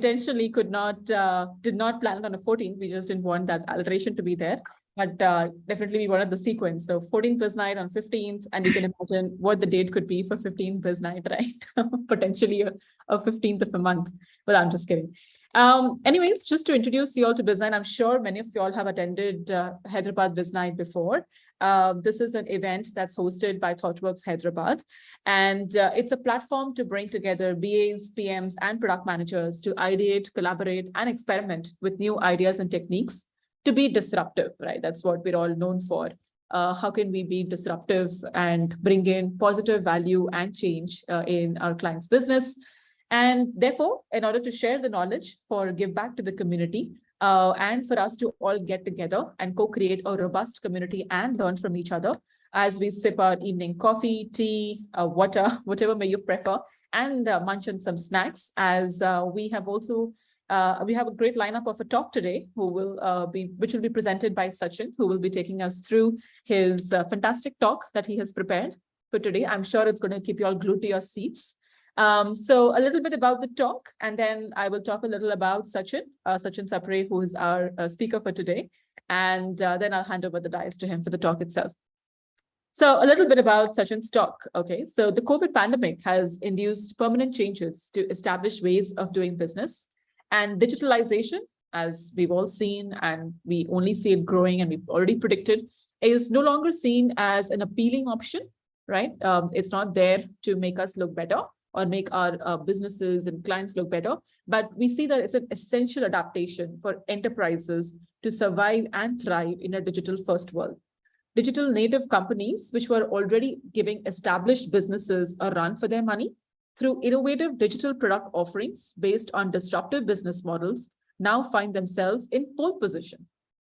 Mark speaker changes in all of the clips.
Speaker 1: intentionally did not plan it on the 14th. We just didn't want that alteration to be there. But definitely we wanted the sequence. So 14th BizKnight on 15th, and you can imagine what the date could be for 15th BizKnight, right? Potentially a 15th of a month. Well, I'm just kidding. Anyways, just to introduce you all to BizKnight, I'm sure many of you all have attended Hyderabad BizKnight before. This is an event that's hosted by ThoughtWorks Hyderabad, and it's a platform to bring together BAs, PMs, and product managers to ideate, collaborate, and experiment with new ideas and techniques to be disruptive, right? That's what we're all known for. How can we be disruptive and bring in positive value and change in our client's business? And therefore, in order to share the knowledge for give back to the community, and for us to all get together and co-create a robust community and learn from each other as we sip our evening coffee, tea, water, whatever may you prefer, and munch on some snacks, as we have also we have a great lineup of a talk today which will be presented by Sachin, who will be taking us through his fantastic talk that he has prepared for today. I'm sure it's going to keep you all glued to your seats. So a little bit about the talk, and then I will talk a little about Sachin Sapre, who is our speaker for today. And then I'll hand over the dais to him for the talk itself. So a little bit about Sachin's talk. Okay, so the COVID pandemic has induced permanent changes to establish ways of doing business. And digitalization, as we've all seen, and we only see it growing and we've already predicted, is no longer seen as an appealing option, right? It's not there to make us look better or make our businesses and clients look better, but we see that it's an essential adaptation for enterprises to survive and thrive in a digital-first world. Digital native companies, which were already giving established businesses a run for their money, through innovative digital product offerings based on disruptive business models, now find themselves in pole position,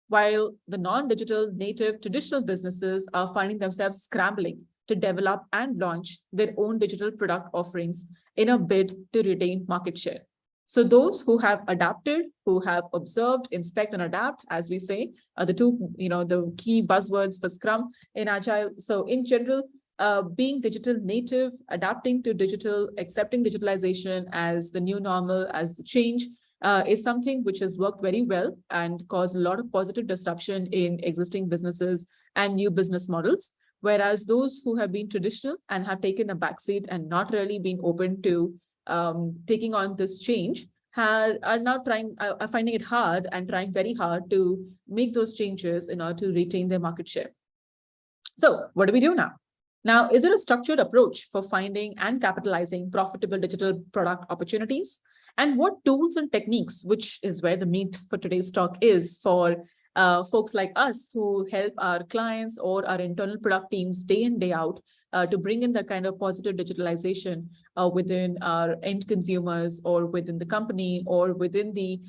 Speaker 1: while the non-digital native traditional businesses are finding themselves scrambling to develop and launch their own digital product offerings in a bid to retain market share. So those who have adapted, who have observed, inspect, and adapt, as we say, are the two, the key buzzwords for Scrum in Agile. So in general, being digital native, adapting to digital, accepting digitalization as the new normal, as the change, is something which has worked very well and caused a lot of positive disruption in existing businesses and new business models. Whereas those who have been traditional and have taken a backseat and not really been open to taking on this change are now finding it hard and trying very hard to make those changes in order to retain their market share. So what do we do now? Now, is there a structured approach for finding and capitalizing profitable digital product opportunities? And what tools and techniques, which is where the meat for today's talk is, for folks like us who help our clients or our internal product teams day in, day out to bring in that kind of positive digitalization within our end consumers or within the company or within the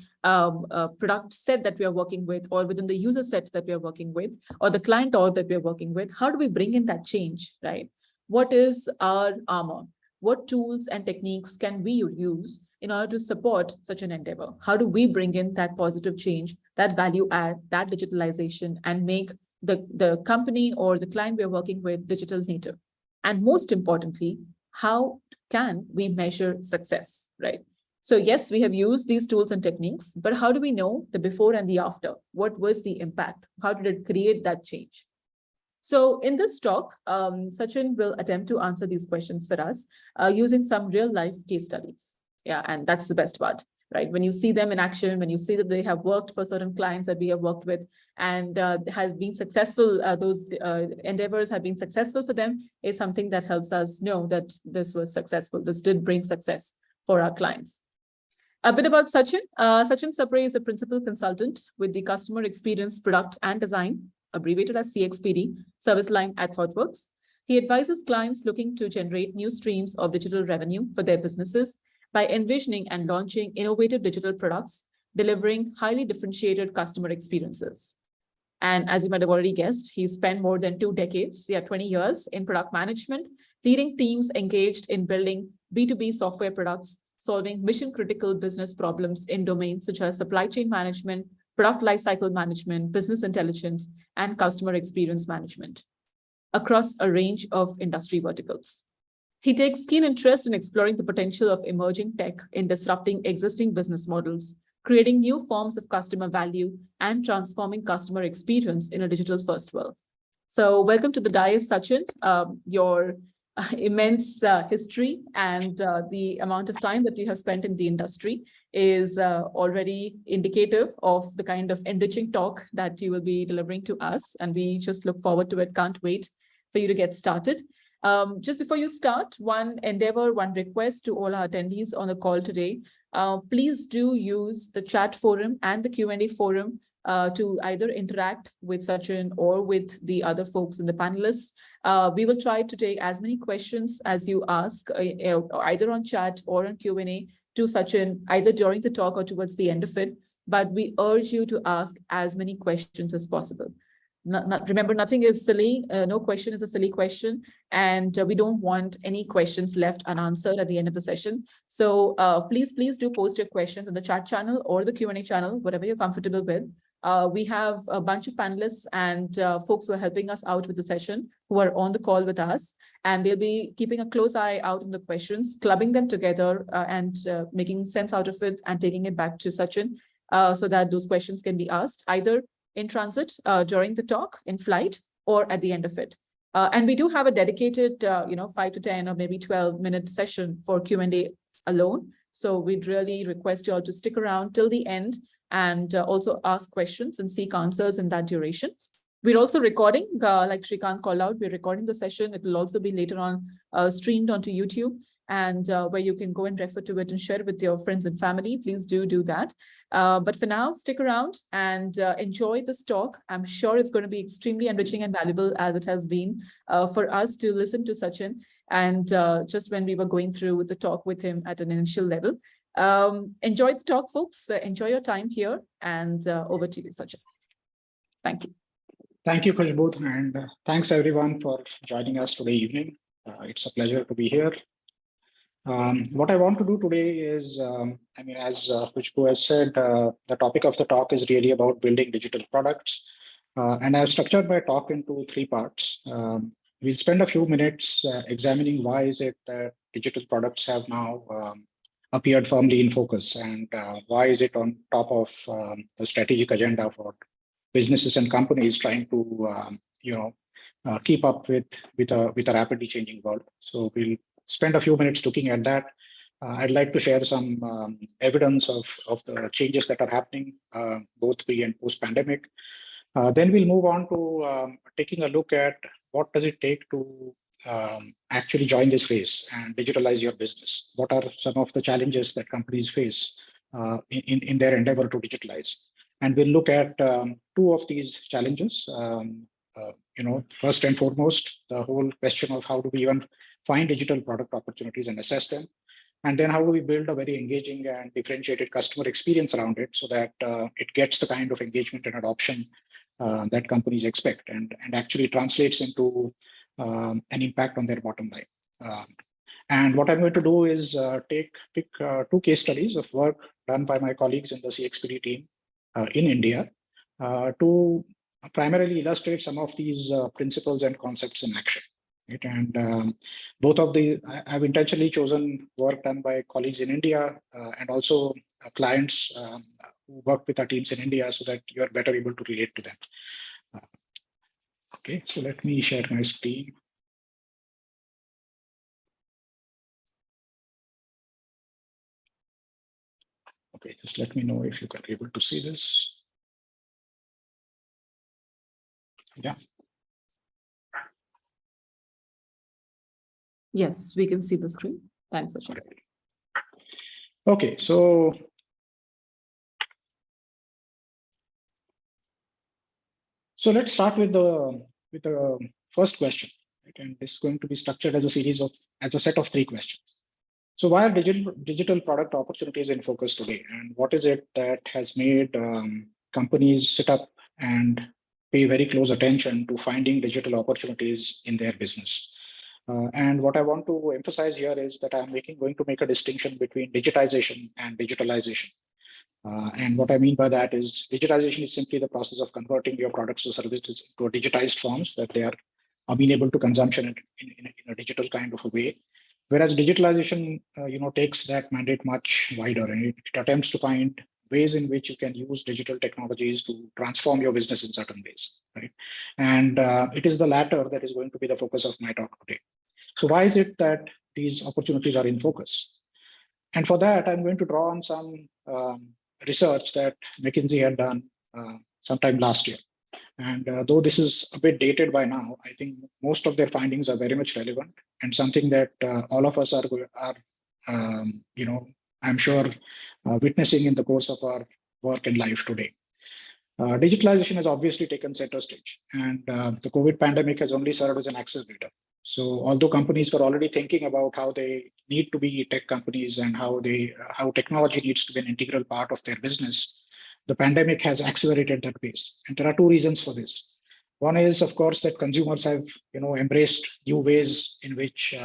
Speaker 1: product set that we are working with or within the user set that we are working with or the client org that we are working with. How do we bring in that change, right? What is our armor? What tools and techniques can we use in order to support such an endeavor? How do we bring in that positive change, that value add, that digitalization, and make the company or the client we're working with digital native? And most importantly, how can we measure success, right? So yes, we have used these tools and techniques, but how do we know the before and the after? What was the impact? How did it create that change? So in this talk, Sachin will attempt to answer these questions for us using some real life case studies. Yeah, and that's the best part, right? When you see them in action, when you see that they have worked for certain clients that we have worked with and has been successful, those endeavors have been successful for them, is something that helps us know that this was successful. This did bring success for our clients. A bit about Sachin. Sachin Sapre is a principal consultant with the Customer Experience Product and Design, abbreviated as CXPD, service line at ThoughtWorks. He advises clients looking to generate new streams of digital revenue for their businesses by envisioning and launching innovative digital products, delivering highly differentiated customer experiences. And as you might have already guessed, he spent more than 2 decades, 20 years in product management, leading teams engaged in building B2B software products, solving mission-critical business problems in domains such as supply chain management, product lifecycle management, business intelligence, and customer experience management across a range of industry verticals. He takes keen interest in exploring the potential of emerging tech in disrupting existing business models, creating new forms of customer value, and transforming customer experience in a digital-first world. So welcome to the dais, Sachin. Your immense history and the amount of time that you have spent in the industry is already indicative of the kind of enriching talk that you will be delivering to us. And we just look forward to it. Can't wait for you to get started. Just before you start, one endeavor, one request to all our attendees on the call today. Please do use the chat forum and the Q&A forum to either interact with Sachin or with the other folks in the panelists. We will try to take as many questions as you ask, either on chat or on Q&A to Sachin, either during the talk or towards the end of it. But we urge you to ask as many questions as possible. Remember, nothing is silly. No question is a silly question. And we don't want any questions left unanswered at the end of the session. So please do post your questions in the chat channel or the Q&A channel, whatever you're comfortable with. We have a bunch of panelists and folks who are helping us out with the session who are on the call with us. And they'll be keeping a close eye out on the questions, clubbing them together and making sense out of it and taking it back to Sachin so that those questions can be asked either in transit during the talk, in flight, or at the end of it. And we do have a dedicated, 5 to 10 or maybe 12-minute session for Q&A alone. So we'd really request you all to stick around till the end and also ask questions and seek answers in that duration. We're also recording, like Shrikant called out, we're recording the session. It will also be later on streamed onto YouTube, and where you can go and refer to it and share it with your friends and family. Please do that. But for now, stick around and enjoy this talk. I'm sure it's going to be extremely enriching and valuable as it has been for us to listen to Sachin. And just when we were going through the talk with him at an initial level. Enjoy the talk, folks. Enjoy your time here, and over to you, Sachin. Thank you.
Speaker 2: Thank you, Khushbu, and thanks everyone for joining us today evening. It's a pleasure to be here. What I want to do today is, as Khushbu has said, the topic of the talk is really about building digital products. And I've structured my talk into 3 parts. We'll spend a few minutes examining why is it that digital products have now appeared firmly in focus, and why is it on top of the strategic agenda for businesses and companies trying to keep up with a rapidly changing world. So we'll spend a few minutes looking at that. I'd like to share some evidence of the changes that are happening both pre and post pandemic. Then we'll move on to taking a look at what does it take to actually join this race and digitalize your business. What are some of the challenges that companies face in their endeavor to digitalize? And we'll look at 2 of these challenges. First and foremost, the whole question of how do we even find digital product opportunities and assess them. And then how do we build a very engaging and differentiated customer experience around it so that it gets the kind of engagement and adoption that companies expect and actually translates into an impact on their bottom line. And what I'm going to do is pick 2 case studies of work done by my colleagues in the CXPD team in India to primarily illustrate some of these principles and concepts in action. Right? And both of the, I've intentionally chosen work done by colleagues in India and also clients who work with our teams in India so that you're better able to relate to them. Okay, so let me share my screen. Okay, just let me know if you can be able to see this. Yeah.
Speaker 1: Yes, we can see the screen. Thanks, Sachin.
Speaker 2: Okay, so let's start with the first question, right? And this is going to be structured as a set of 3 questions. So why are digital product opportunities in focus today? And what is it that has made companies sit up and pay very close attention to finding digital opportunities in their business? And what I want to emphasize here is that I'm going to make a distinction between digitization and digitalization. And what I mean by that is digitization is simply the process of converting your products or services to a digitized forms that they are amenable to consumption in a digital kind of a way. Whereas digitalization, takes that mandate much wider, and it attempts to find ways in which you can use digital technologies to transform your business in certain ways, right? And it is the latter that is going to be the focus of my talk today. So why is it that these opportunities are in focus? And for that, I'm going to draw on some research that McKinsey had done sometime last year. And though this is a bit dated by now, I think most of their findings are very much relevant and something that all of us are I'm sure, witnessing in the course of our work and life today. Digitalization has obviously taken center stage, and the COVID pandemic has only served as an accelerator. So, although companies were already thinking about how they need to be tech companies and how technology needs to be an integral part of their business, the pandemic has accelerated that pace. And there are two reasons for this. One is, of course, that consumers have embraced new ways in which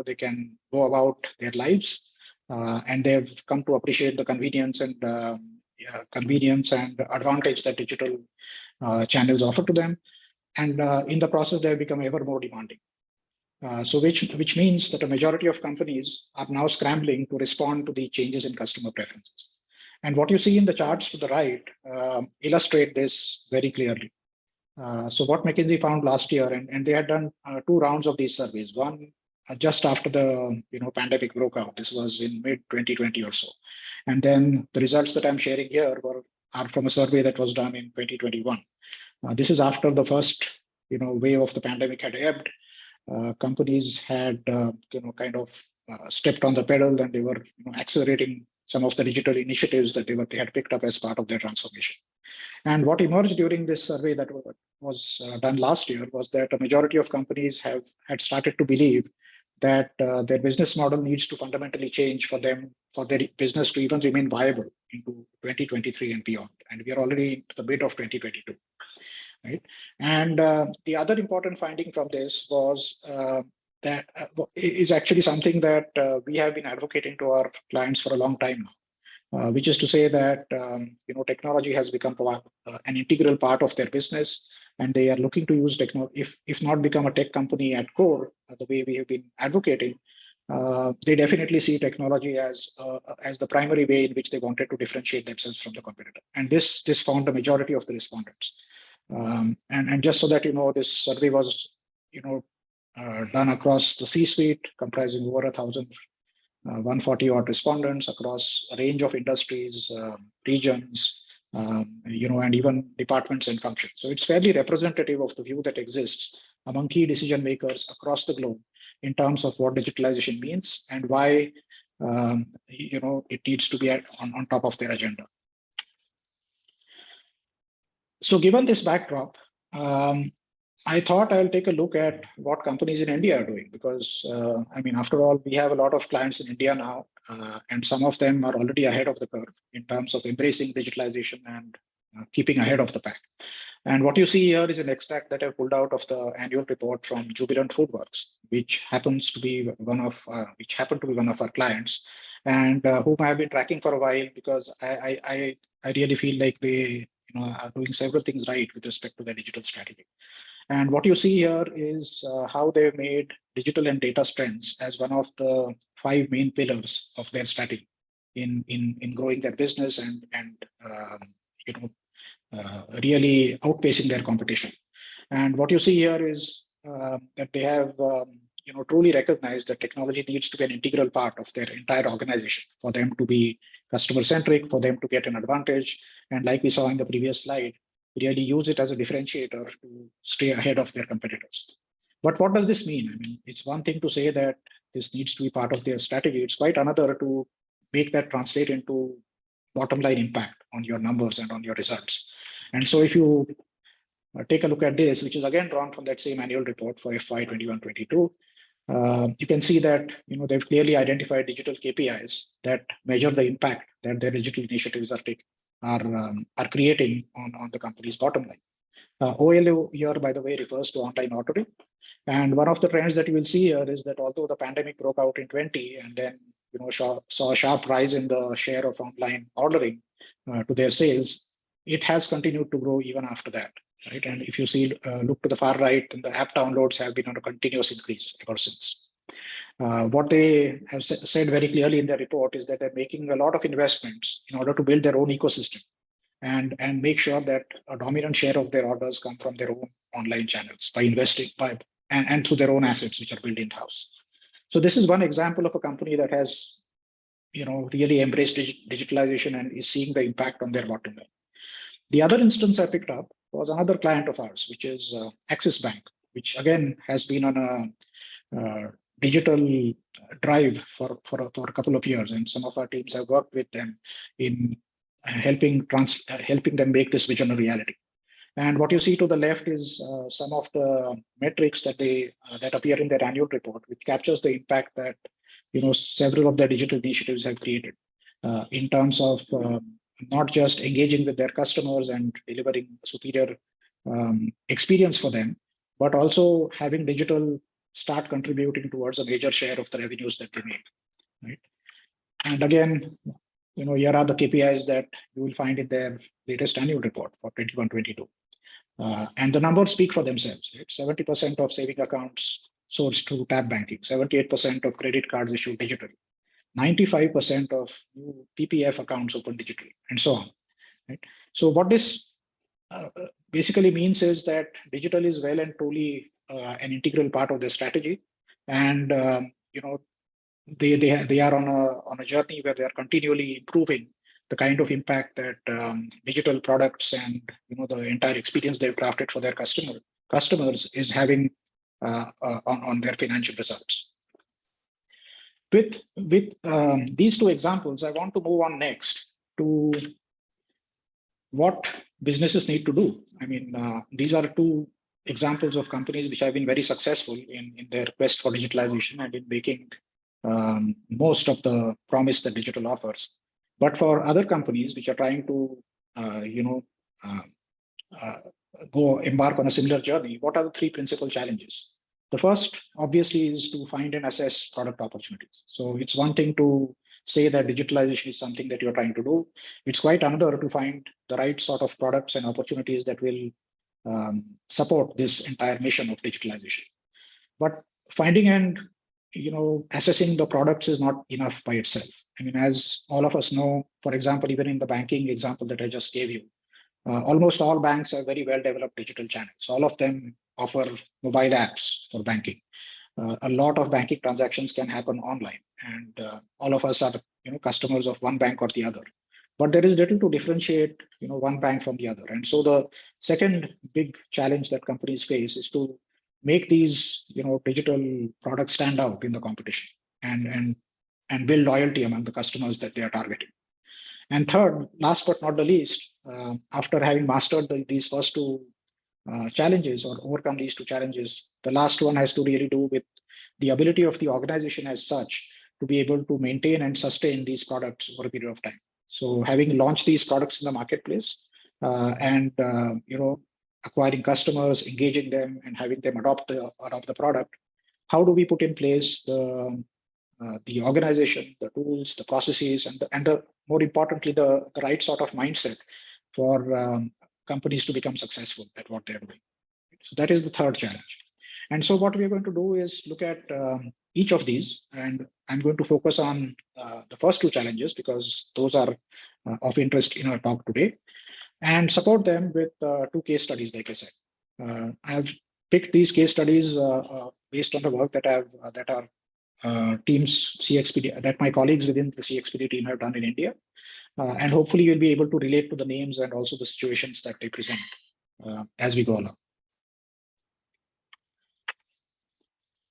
Speaker 2: they can go about their lives, and they've come to appreciate the convenience and advantage that digital channels offer to them. And in the process, they have become ever more demanding. So which means that a majority of companies are now scrambling to respond to the changes in customer preferences. And what you see in the charts to the right illustrate this very clearly. So what McKinsey found last year, and they had done 2 rounds of these surveys. One just after the pandemic broke out. This was in mid 2020 or so. And then the results that I'm sharing here are from a survey that was done in 2021. This is after the first wave of the pandemic had ebbed. Companies had kind of stepped on the pedal, and they were accelerating some of the digital initiatives that they had picked up as part of their transformation. And what emerged during this survey that was done last year was that a majority of companies had started to believe that their business model needs to fundamentally change for their business to even remain viable into 2023 and beyond. And we are already into the mid of 2022. Right. And the other important finding from this was that is actually something that we have been advocating to our clients for a long time now, which is to say that technology has become an integral part of their business, and they are looking to use technology. If not become a tech company at core, the way we have been advocating, they definitely see technology as the primary way in which they wanted to differentiate themselves from the competitor. And this found the majority of the respondents. And just so that this survey was done across the C-suite, comprising over 140 odd respondents across a range of industries, regions, and even departments and functions. So it's fairly representative of the view that exists among key decision makers across the globe in terms of what digitalization means and why it needs to be on top of their agenda. So given this backdrop, I thought I'll take a look at what companies in India are doing, because after all, we have a lot of clients in India now, and some of them are already ahead of the curve in terms of embracing digitalization and keeping ahead of the pack. And what you see here is an extract that I pulled out of the annual report from Jubilant FoodWorks, which happened to be one of our clients, and whom I have been tracking for a while, because I really feel like they are doing several things right with respect to their digital strategy. And what you see here is how they've made digital and data strengths as one of the 5 main pillars of their strategy in growing their business and really outpacing their competition. And what you see here is that they have truly recognized that technology needs to be an integral part of their entire organization for them to be customer centric, for them to get an advantage, and like we saw in the previous slide, really use it as a differentiator to stay ahead of their competitors. But what does this mean? It's one thing to say that this needs to be part of their strategy. It's quite another to make that translate into bottom line impact on your numbers and on your results. And so if you take a look at this, which is again drawn from that same annual report for FY 21-22, you can see that they've clearly identified digital KPIs that measure the impact that their digital initiatives are creating on the company's bottom line. OLO here, by the way, refers to online ordering. And one of the trends that you will see here is that although the pandemic broke out in 20 and then saw a sharp rise in the share of online ordering to their sales, it has continued to grow even after that. Right? And if you look to the far right, the app downloads have been on a continuous increase ever since. What they have said very clearly in their report is that they're making a lot of investments in order to build their own ecosystem and make sure that a dominant share of their orders come from their own online channels by investing and through their own assets which are built in-house. So this is one example of a company that has really embraced digitalization and is seeing the impact on their bottom line. The other instance I picked up was another client of ours, which is Axis Bank, which again has been on a digital drive for a couple of years, and some of our teams have worked with them in helping them make this vision a reality. And what you see to the left is some of the metrics that appear in their annual report, which captures the impact that several of their digital initiatives have created in terms of not just engaging with their customers and delivering a superior experience for them, but also having digital start contributing towards a major share of the revenues that they make. Right. And again, here are the KPIs that you will find in their latest annual report for 21-22. And the numbers speak for themselves. Right? 70% of saving accounts sourced through tab banking, 78% of credit cards issued digitally, 95% of new PPF accounts opened digitally, and so on. Right? So what this basically means is that digital is well and truly an integral part of their strategy, and they are on a journey where they are continually improving the kind of impact that digital products and the entire experience they've crafted for their customers is having on their financial results. With these two examples, I want to move on next to what businesses need to do. I mean, these are two examples of companies which have been very successful in their quest for digitalization and in making most of the promise that digital offers. But for other companies which are trying to, go embark on a similar journey, what are the three principal challenges? The first, obviously, is to find and assess product opportunities. So it's one thing to say that digitalization is something that you're trying to do. It's quite another to find the right sort of products and opportunities that will support this entire mission of digitalization. But finding and assessing the products is not enough by itself. I mean, as all of us know, for example, even in the banking example that I just gave you, almost all banks have very well-developed digital channels. All of them offer mobile apps for banking. A lot of banking transactions can happen online, and all of us are customers of one bank or the other. But there is little to differentiate one bank from the other. And so the second big challenge that companies face is to make these digital products stand out in the competition and build loyalty among the customers that they are targeting. And third, last but not the least, after having mastered these first two challenges or overcome these two challenges, the last one has to really do with the ability of the organization as such to be able to maintain and sustain these products over a period of time. So having launched these products in the marketplace and acquiring customers, engaging them, and having them adopt the product, how do we put in place the organization, the tools, the processes, and more importantly, the right sort of mindset for companies to become successful at what they're doing. So that is the third challenge. And so what we're going to do is look at each of these, and I'm going to focus on the first two challenges because those are of interest in our talk today, and support them with two case studies, like I said. I've picked these case studies based on the work that our teams CXPD, that my colleagues within the CXPD team have done in India. And hopefully you'll be able to relate to the names and also the situations that they present as we go along.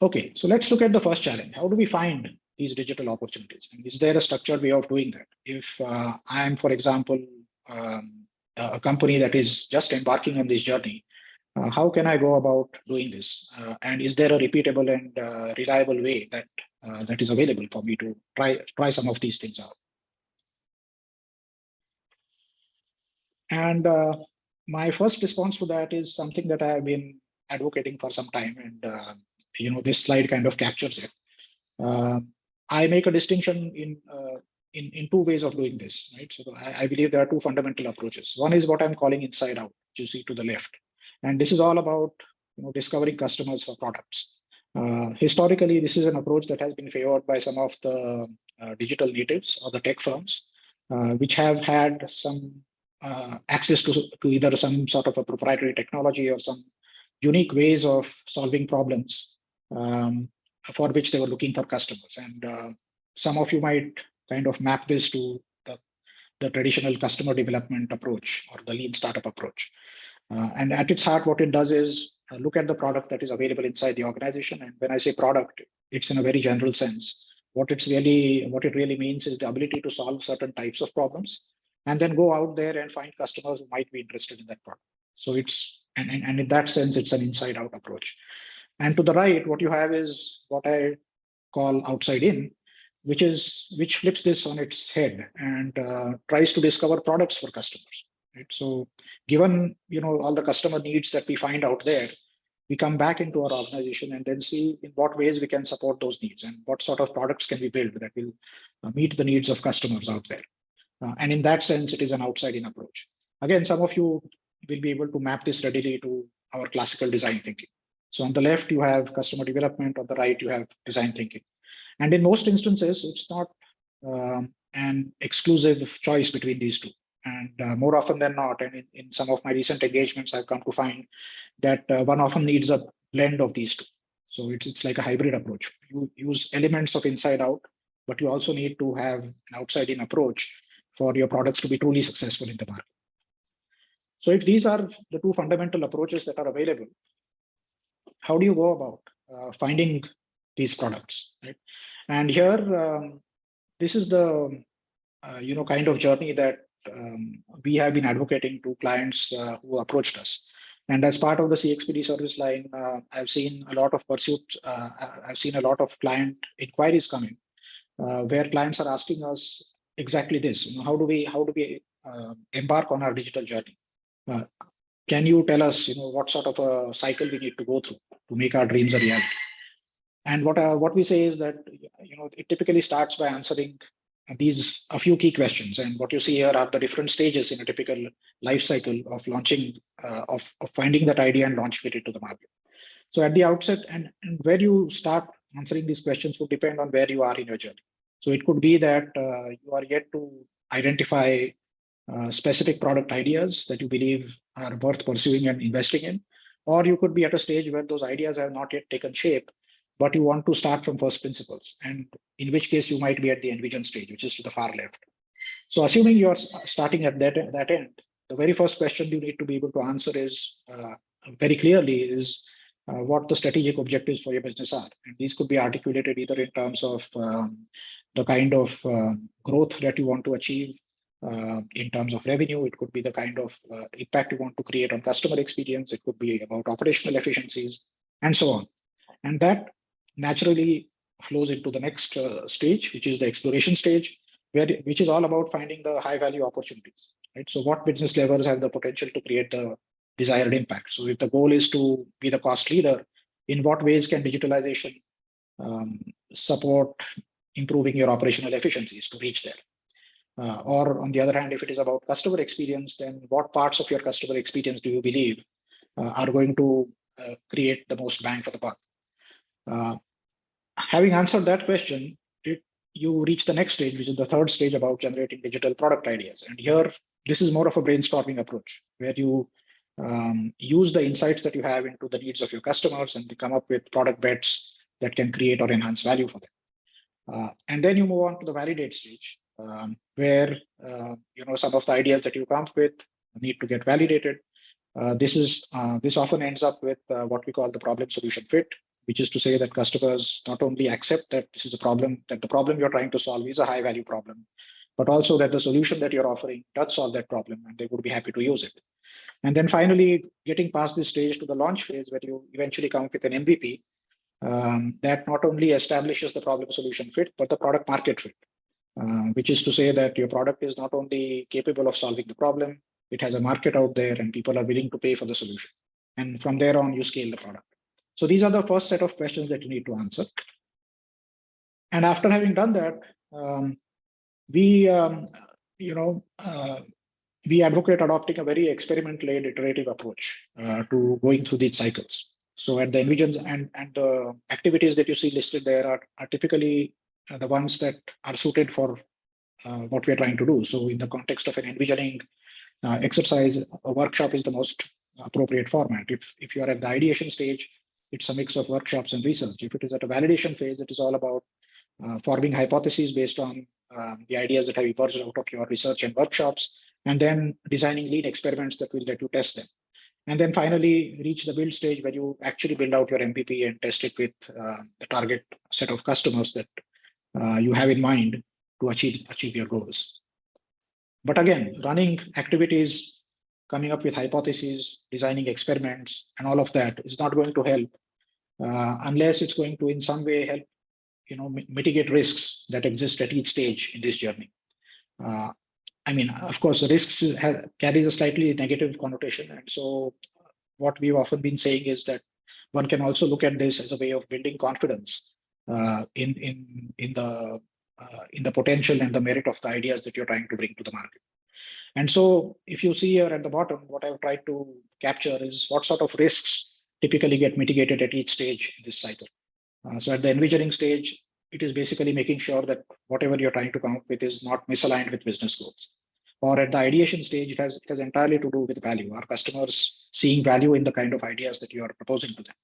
Speaker 2: Okay, so let's look at the first challenge. How do we find these digital opportunities? And is there a structured way of doing that? If I am, for example, a company that is just embarking on this journey, how can I go about doing this? And is there a repeatable and reliable way that is available for me to try some of these things out? And my first response to that is something that I have been advocating for some time, and this slide kind of captures it. I make a distinction in two ways of doing this, right? So I believe there are two fundamental approaches. One is what I'm calling inside out, which you see to the left, and this is all about discovering customers for products. Historically, this is an approach that has been favored by some of the digital natives or the tech firms, which have had some access to either some sort of a proprietary technology or some unique ways of solving problems for which they were looking for customers. And some of you might kind of map this to the traditional customer development approach or the lean startup approach. And at its heart, what it does is look at the product that is available inside the organization. And when I say product, it's in a very general sense. What it really means is the ability to solve certain types of problems, and then go out there and find customers who might be interested in that product. So it's and in that sense, it's an inside-out approach. And to the right, what you have is what I call outside in, which flips this on its head and tries to discover products for customers. Right? So given all the customer needs that we find out there, we come back into our organization and then see in what ways we can support those needs and what sort of products can we build that will meet the needs of customers out there. And in that sense, it is an outside-in approach. Again, some of you will be able to map this readily to our classical design thinking. So on the left, you have customer development. On the right, you have design thinking. And in most instances, it's not an exclusive choice between these two. And more often than not, and in some of my recent engagements, I've come to find that one often needs a blend of these two. So it's like a hybrid approach. You use elements of inside out, but you also need to have an outside-in approach for your products to be truly successful in the market. So if these are the two fundamental approaches that are available, how do you go about finding these products, right? And here, this is the kind of journey that we have been advocating to clients who approached us. And as part of the CXPD service line, I've seen a lot of pursuits. I've seen a lot of client inquiries coming, where clients are asking us exactly this: how do we embark on our digital journey? Can you tell us, what sort of a cycle we need to go through to make our dreams a reality? And what we say is that it typically starts by answering a few key questions. And what you see here are the different stages in a typical life cycle of launching, of finding that idea and launching it into the market. So at the outset, and where you start answering these questions will depend on where you are in your journey. So it could be that you are yet to identify specific product ideas that you believe are worth pursuing and investing in, or you could be at a stage where those ideas have not yet taken shape, but you want to start from first principles, and in which case you might be at the envision stage, which is to the far left. So assuming you're starting at that end, the very first question you need to be able to answer is very clearly is what the strategic objectives for your business are. And these could be articulated either in terms of the kind of growth that you want to achieve, in terms of revenue. It could be the kind of impact you want to create on customer experience. It could be about operational efficiencies and so on. And that naturally flows into the next stage, which is the exploration stage, which is all about finding the high value opportunities, right? So what business levers have the potential to create the desired impact? So if the goal is to be the cost leader, in what ways can digitalization support improving your operational efficiencies to reach there? Or on the other hand, if it is about customer experience, then what parts of your customer experience do you believe are going to create the most bang for the buck? Having answered that question, you reach the next stage, which is the third stage about generating digital product ideas. And here, this is more of a brainstorming approach, where you use the insights that you have into the needs of your customers and come up with product bets that can create or enhance value for them. And then you move on to the validate stage, where some of the ideas that you come up with need to get validated. This often ends up with what we call the problem solution fit, which is to say that customers not only accept that this is a problem, that the problem you're trying to solve is a high value problem, but also that the solution that you're offering does solve that problem and they would be happy to use it. And then finally, getting past this stage to the launch phase, where you eventually come up with an MVP that not only establishes the problem solution fit, but the product market fit, which is to say that your product is not only capable of solving the problem, it has a market out there and people are willing to pay for the solution. And from there on, you scale the product. So these are the first set of questions that you need to answer. And after having done that, we advocate adopting a very experiment-led iterative approach to going through these cycles. So at the envisions and the activities that you see listed there are typically the ones that are suited for what we're trying to do. So in the context of an envisioning exercise, a workshop is the most appropriate format. If you are at the ideation stage, it's a mix of workshops and research. If it is at a validation phase, it is all about forming hypotheses based on the ideas that have emerged out of your research and workshops, and then designing lean experiments that will let you test them. And then finally reach the build stage where you actually build out your MVP and test it with the target set of customers that you have in mind to achieve your goals. But again, running activities, coming up with hypotheses, designing experiments, and all of that is not going to help unless it's going to in some way help mitigate risks that exist at each stage in this journey. I mean, of course, the risks carries a slightly negative connotation, and so what we've often been saying is that one can also look at this as a way of building confidence in the potential and the merit of the ideas that you're trying to bring to the market. And so if you see here at the bottom, what I've tried to capture is what sort of risks typically get mitigated at each stage in this cycle. So at the envisioning stage, it is basically making sure that whatever you're trying to come up with is not misaligned with business goals. Or at the ideation stage, it has entirely to do with value. Are customers seeing value in the kind of ideas that you are proposing to them?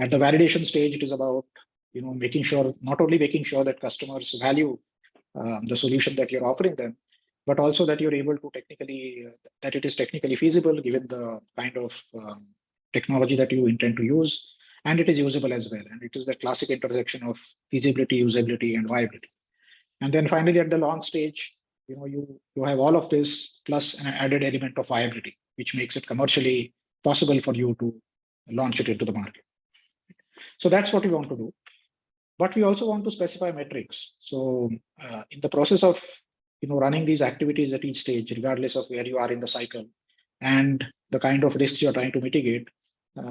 Speaker 2: At the validation stage, it is about making sure, not only making sure that customers value the solution that you're offering them, but also that you're able to that it is technically feasible given the kind of technology that you intend to use, and it is usable as well. And it is the classic intersection of feasibility, usability, and viability. And then finally, at the launch stage, you have all of this plus an added element of viability, which makes it commercially possible for you to launch it into the market. So that's what we want to do. But we also want to specify metrics. So in the process of running these activities at each stage, regardless of where you are in the cycle and the kind of risks you're trying to mitigate,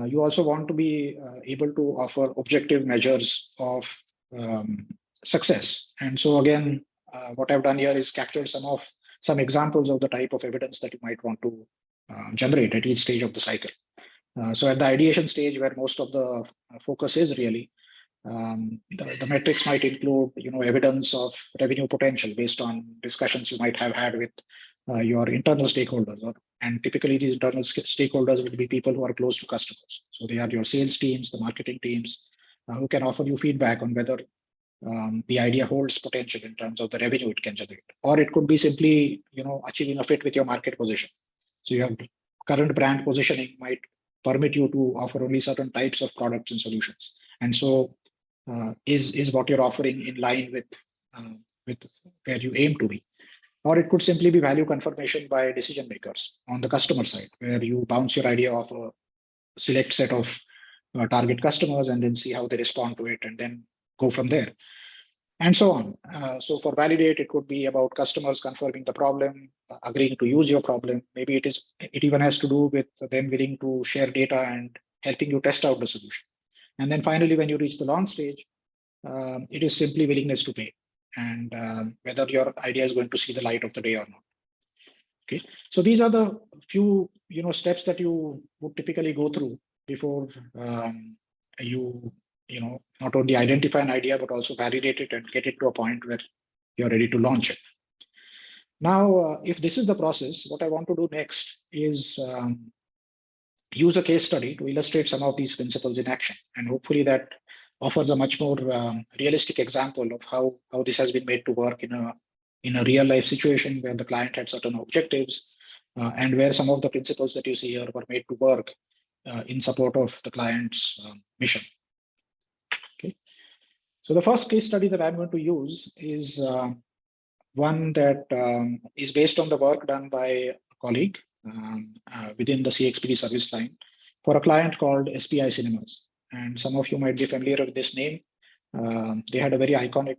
Speaker 2: you also want to be able to offer objective measures of success. And so again, what I've done here is captured some examples of the type of evidence that you might want to generate at each stage of the cycle. So at the ideation stage, where most of the focus is really, the metrics might include, evidence of revenue potential based on discussions you might have had with your internal stakeholders, and typically these internal stakeholders will be people who are close to customers. So they are your sales teams, the marketing teams, who can offer you feedback on whether the idea holds potential in terms of the revenue it can generate, or it could be simply, achieving a fit with your market position. So your current brand positioning might permit you to offer only certain types of products and solutions, and so is what you're offering in line with where you aim to be. Or it could simply be value confirmation by decision makers on the customer side, where you bounce your idea off a select set of target customers and then see how they respond to it, and then go from there, and so on. So for validate, it could be about customers confirming the problem, agreeing to use your problem. Maybe it even has to do with them willing to share data and helping you test out the solution. And then finally, when you reach the launch stage, it is simply willingness to pay, and whether your idea is going to see the light of the day or not. Okay, so these are the few steps that you would typically go through before you not only identify an idea but also validate it and get it to a point where you're ready to launch it. Now, if this is the process, what I want to do next is use a case study to illustrate some of these principles in action, and hopefully that offers a much more realistic example of how this has been made to work in a real life situation where the client had certain objectives and where some of the principles that you see here were made to work in support of the client's mission. Okay, so the first case study that I'm going to use is one that is based on the work done by a colleague within the CXPD service line for a client called SPI Cinemas. And some of you might be familiar with this name. They had a very iconic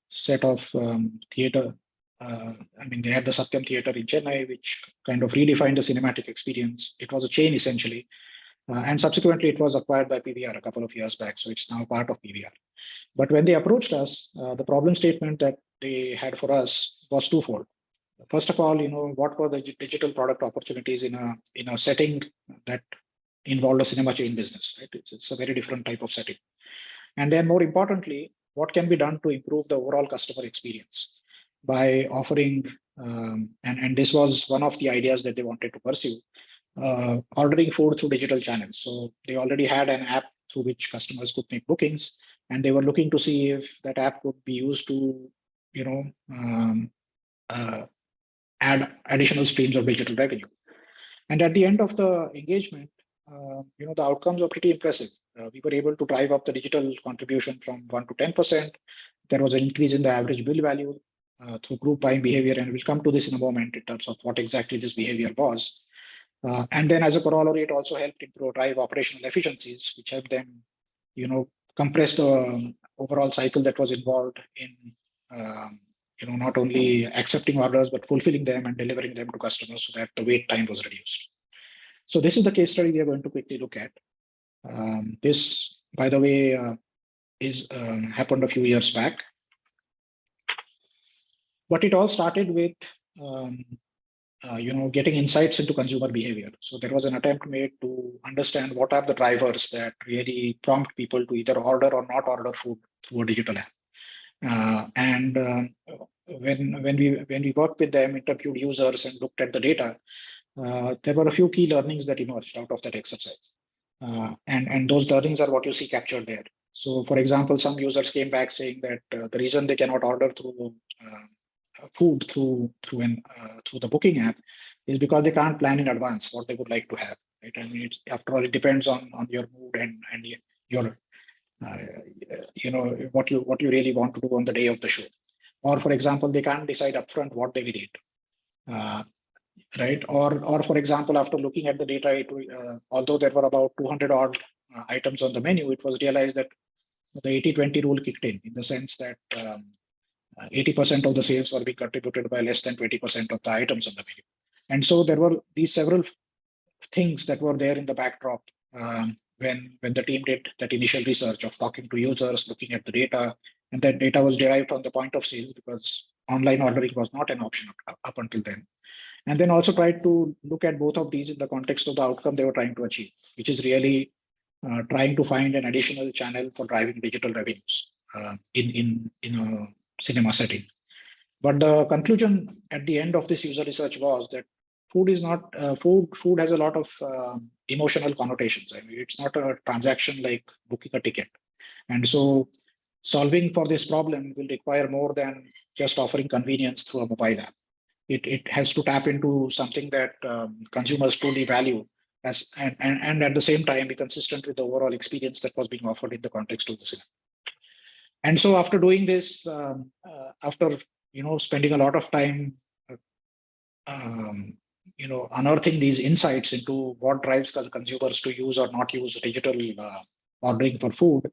Speaker 2: set of theater. They had the Satyam Theater in Chennai, which kind of redefined the cinematic experience. It was a chain essentially. And subsequently, it was acquired by PVR a couple of years back. So it's now part of PVR. But when they approached us, the problem statement that they had for us was twofold. First of all, what were the digital product opportunities in a setting that involved a cinema chain business, right? It's a very different type of setting. And then more importantly, what can be done to improve the overall customer experience by offering, and this was one of the ideas that they wanted to pursue, ordering food through digital channels. So they already had an app through which customers could make bookings, and they were looking to see if that app could be used to, add additional streams of digital revenue. And at the end of the engagement, the outcomes were pretty impressive. We were able to drive up the digital contribution from 1 to 10%. There was an increase in the average bill value through group buying behavior, and we'll come to this in a moment in terms of what exactly this behavior was. And then as a corollary, it also helped improve drive operational efficiencies, which helped them, compress the overall cycle that was involved in, not only accepting orders, but fulfilling them and delivering them to customers so that the wait time was reduced. So this is the case study we are going to quickly look at. This, by the way, is happened a few years back. But it all started with, getting insights into consumer behavior. So there was an attempt made to understand what are the drivers that really prompt people to either order or not order food through a digital app. When we worked with them, interviewed users and looked at the data, there were a few key learnings that emerged out of that exercise. And those learnings are what you see captured there. So, for example, some users came back saying that the reason they cannot order through food through the booking app is because they can't plan in advance what they would like to have. Right? I mean, after all, it depends on your mood and your what you really want to do on the day of the show. Or, for example, they can't decide upfront what they will eat. Right? Or for example, after looking at the data, although there were about 200 odd items on the menu, it was realized that the 80-20 rule kicked in the sense that 80% of the sales were being contributed by less than 20% of the items on the menu. And so there were these several things that were there in the backdrop when the team did that initial research of talking to users, looking at the data, and that data was derived from the point of sales because online ordering was not an option up until then. And then also tried to look at both of these in the context of the outcome they were trying to achieve, which is really trying to find an additional channel for driving digital revenues in a cinema setting. But the conclusion at the end of this user research was that food is not food has a lot of emotional connotations. I mean, it's not a transaction like booking a ticket. And so solving for this problem will require more than just offering convenience through a mobile app. It has to tap into something that consumers truly value and at the same time be consistent with the overall experience that was being offered in the context of the cinema. And so after doing this, after spending a lot of time unearthing these insights into what drives consumers to use or not use digital ordering for food,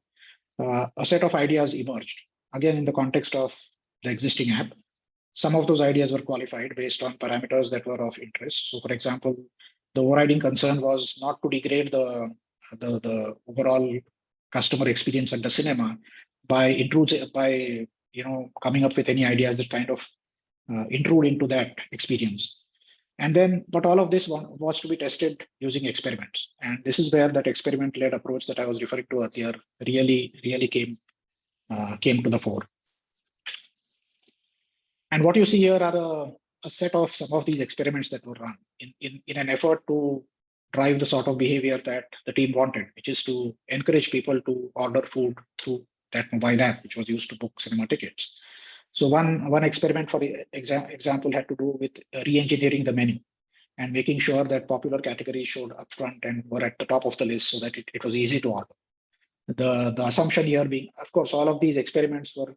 Speaker 2: a set of ideas emerged, again in the context of the existing app. Some of those ideas were qualified based on parameters that were of interest. So, for example, the overriding concern was not to degrade the overall customer experience at the cinema by coming up with any ideas that kind of intrude into that experience. And then, but all of this was to be tested using experiments. And this is where that experiment-led approach that I was referring to earlier really came to the fore. And what you see here are a set of some of these experiments that were run in an effort to drive the sort of behavior that the team wanted, which is to encourage people to order food through that mobile app, which was used to book cinema tickets. So one experiment, for example, had to do with re-engineering the menu and making sure that popular categories showed upfront and were at the top of the list so that it was easy to order. The assumption here being, of course, all of these experiments were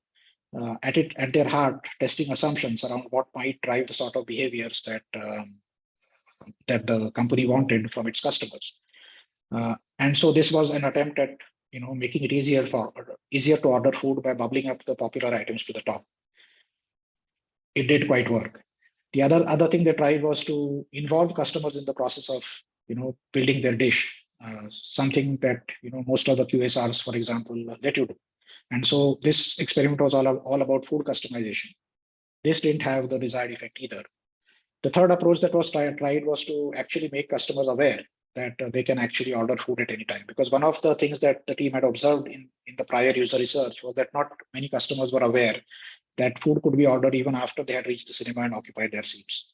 Speaker 2: at their heart, testing assumptions around what might drive the sort of behaviors that the company wanted from its customers. And so this was an attempt at making it easier to order food by bubbling up the popular items to the top. It did quite work. The other thing they tried was to involve customers in the process of building their dish, something that most of the QSRs, for example, let you do. And so this experiment was all about food customization. This didn't have the desired effect either. The third approach that was tried was to actually make customers aware that they can actually order food at any time. Because one of the things that the team had observed in the prior user research was that not many customers were aware that food could be ordered even after they had reached the cinema and occupied their seats.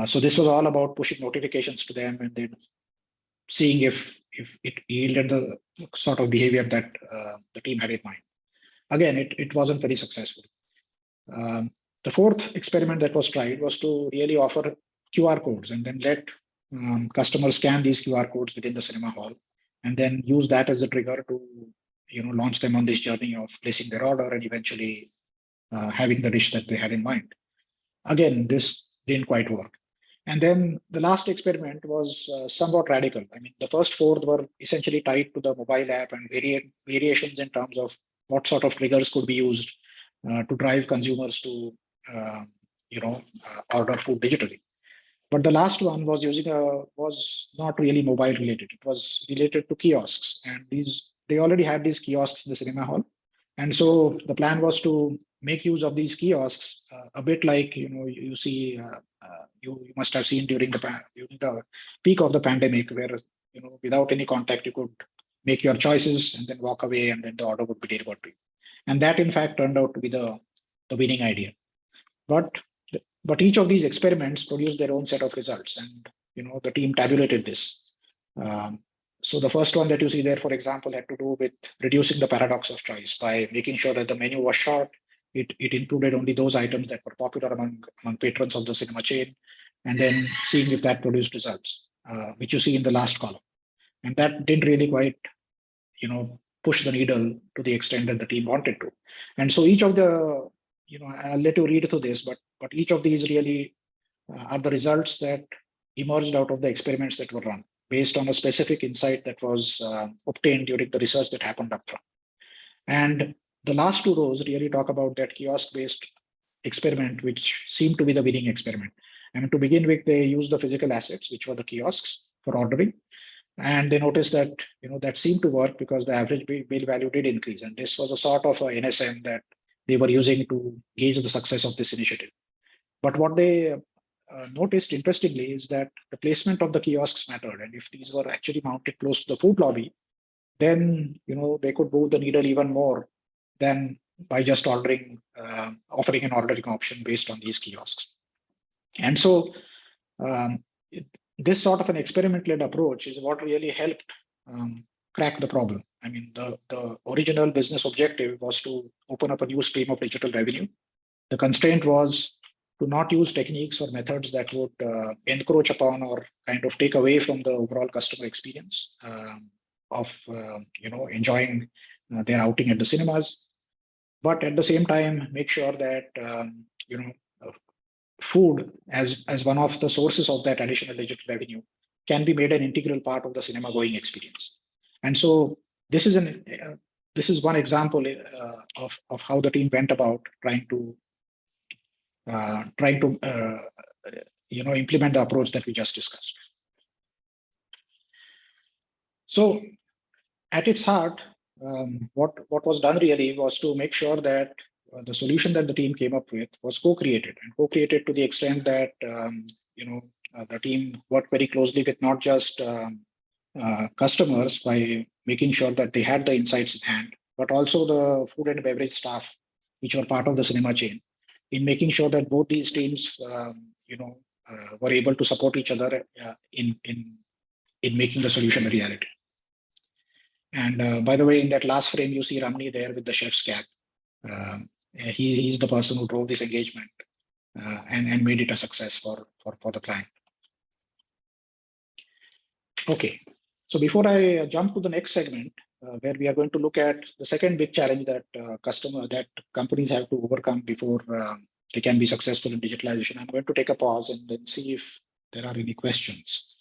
Speaker 2: So this was all about pushing notifications to them and then seeing if it yielded the sort of behavior that the team had in mind. Again, it wasn't very successful. The fourth experiment that was tried was to really offer QR codes and then let customers scan these QR codes within the cinema hall and then use that as a trigger to launch them on this journey of placing their order and eventually having the dish that they had in mind. Again, this didn't quite work. And then the last experiment was somewhat radical. I mean, the first four were essentially tied to the mobile app and variations in terms of what sort of triggers could be used to drive consumers to order food digitally. But the last one was was not really mobile related. It was related to kiosks, and they already had these kiosks in the cinema hall. And so the plan was to make use of these kiosks a bit like you see you must have seen during the peak of the pandemic, where without any contact you could make your choices and then walk away, and then the order would be delivered to you. And that in fact turned out to be the winning idea. But each of these experiments produced their own set of results, and the team tabulated this. So the first one that you see there, for example, had to do with reducing the paradox of choice by making sure that the menu was short. It included only those items that were popular among patrons of the cinema chain, and then seeing if that produced results, which you see in the last column. And that didn't really quite, push the needle to the extent that the team wanted to. And so each of the, I'll let you read through this, but each of these really are the results that emerged out of the experiments that were run, based on a specific insight that was obtained during the research that happened upfront. And the last two rows really talk about that kiosk-based experiment, which seemed to be the winning experiment. I mean, to begin with, they used the physical assets, which were the kiosks, for ordering. And they noticed that that seemed to work because the average bill value did increase. And this was a sort of a NSM that they were using to gauge the success of this initiative. But what they noticed, interestingly, is that the placement of the kiosks mattered. And if these were actually mounted close to the food lobby, then they could move the needle even more than by just offering an ordering option based on these kiosks. And so this sort of an experiment-led approach is what really helped crack the problem. I mean, the original business objective was to open up a new stream of digital revenue. The constraint was to not use techniques or methods that would encroach upon or kind of take away from the overall customer experience of enjoying their outing at the cinemas, but at the same time make sure that food as one of the sources of that additional digital revenue can be made an integral part of the cinema going experience. And so this is one example of how the team went about trying to implement the approach that we just discussed. So at its heart, what was done really was to make sure that the solution that the team came up with was co-created to the extent that the team worked very closely with not just customers by making sure that they had the insights in hand, but also the food and beverage staff, which were part of the cinema chain, in making sure that both these teams were able to support each other in making the solution a reality. And by the way, in that last frame, you see Ramni there with the chef's cap. He's the person who drove this engagement and made it a success for the client. Okay, so before I jump to the next segment, where we are going to look at the second big challenge that companies have to overcome before they can be successful in digitalization, I'm going to take a pause and then see if there are any questions.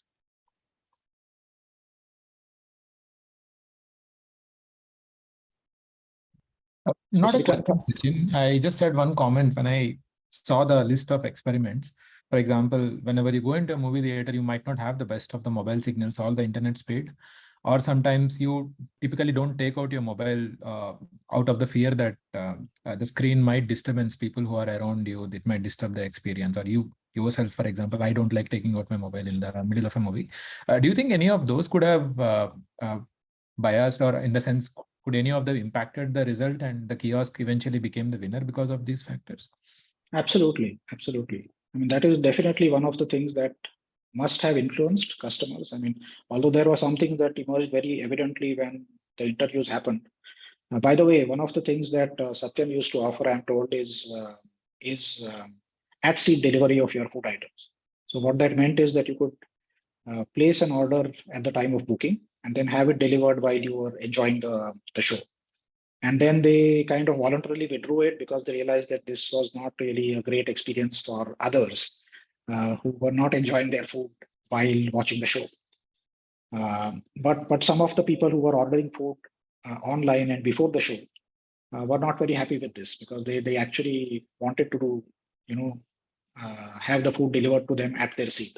Speaker 3: Not a question. I just had one comment when I saw the list of experiments. For example, whenever you go into a movie theater, you might not have the best of the mobile signals, all the internet speed. or sometimes you typically don't take out your mobile out of the fear that the screen might disturb people who are around you. It might disturb the experience, or you yourself, for example. I don't like taking out my mobile in the middle of a movie. Do you think any of those could have biased, or in the sense, could any of them impacted the result and the kiosk eventually became the winner because of these factors?
Speaker 2: Absolutely, absolutely. I mean, that is definitely one of the things that must have influenced customers. I mean, although there were some things that emerged very evidently when the interviews happened. By the way, one of the things that Satyam used to offer, I'm told, is at seat delivery of your food items. So what that meant is that you could place an order at the time of booking and then have it delivered while you were enjoying the show. And then they kind of voluntarily withdrew it because they realized that this was not really a great experience for others who were not enjoying their food while watching the show. But some of the people who were ordering food online and before the show were not very happy with this, because they actually wanted to do, have the food delivered to them at their seat.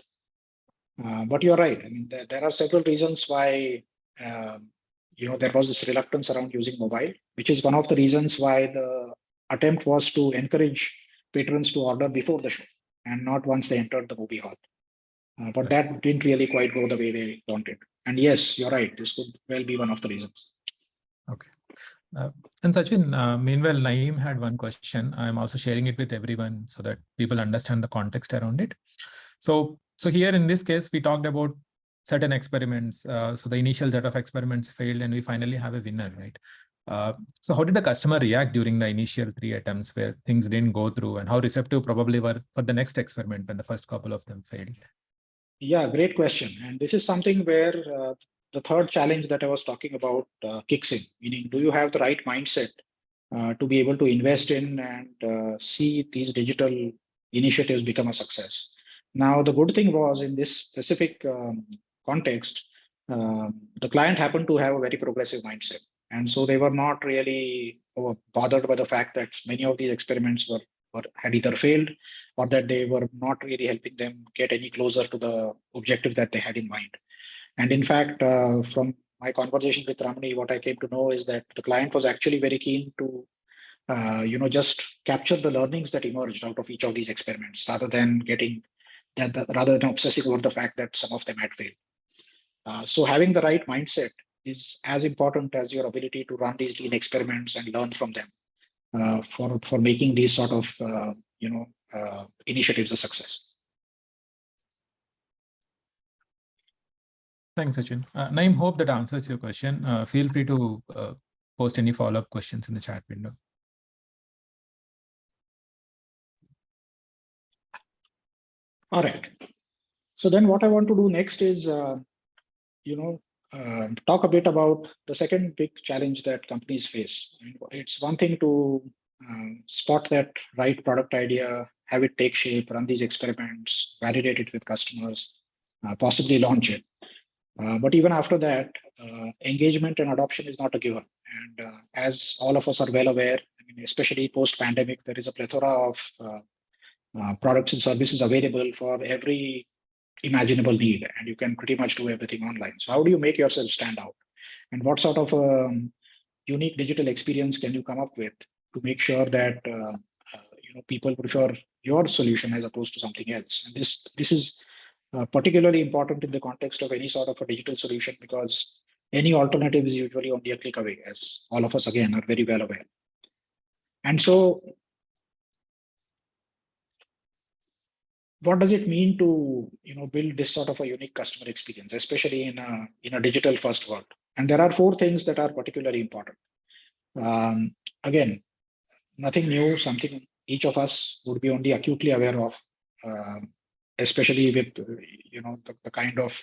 Speaker 2: But you're right. I mean, there are several reasons why there was this reluctance around using mobile, which is one of the reasons why the attempt was to encourage patrons to order before the show and not once they entered the movie hall. But that didn't really quite go the way they wanted. And yes, you're right. This could well be one of the reasons.
Speaker 3: Okay. And Sachin, meanwhile, Naeem had one question. I'm also sharing it with everyone so that people understand the context around it. So here in this case, we talked about certain experiments. So the initial set of experiments failed and we finally have a winner, right? So how did the customer react during the initial 3 attempts where things didn't go through, and how receptive probably were for the next experiment when the first couple of them failed?
Speaker 2: Yeah, great question. And this is something where the third challenge that I was talking about kicks in, meaning, do you have the right mindset to be able to invest in and see these digital initiatives become a success? Now, the good thing was, in this specific context, the client happened to have a very progressive mindset. And so they were not really bothered by the fact that many of these experiments had either failed or that they were not really helping them get any closer to the objective that they had in mind. And in fact, from my conversation with Ramani, what I came to know is that the client was actually very keen to just capture the learnings that emerged out of each of these experiments, rather than obsessing over the fact that some of them had failed. So having the right mindset is as important as your ability to run these lean experiments and learn from them for making these sort of initiatives a success.
Speaker 3: Thanks, Sachin. Naeem, hope that answers your question. Feel free to post any follow-up questions in the chat window.
Speaker 2: All right. So then what I want to do next is, talk a bit about the second big challenge that companies face. I mean, it's one thing to spot that right product idea, have it take shape, run these experiments, validate it with customers, possibly launch it. But even after that, engagement and adoption is not a given. And as all of us are well aware, I mean, especially post-pandemic, there is a plethora of products and services available for every imaginable need, and you can pretty much do everything online. So how do you make yourself stand out? And what sort of unique digital experience can you come up with to make sure that people prefer your solution as opposed to something else? And this is particularly important in the context of any sort of a digital solution, because any alternative is usually only a click away, as all of us again are very well aware. And so what does it mean to build this sort of a unique customer experience, especially in a digital first world? And there are 4 things that are particularly important. Again, nothing new, something each of us would be only acutely aware of, especially with the kind of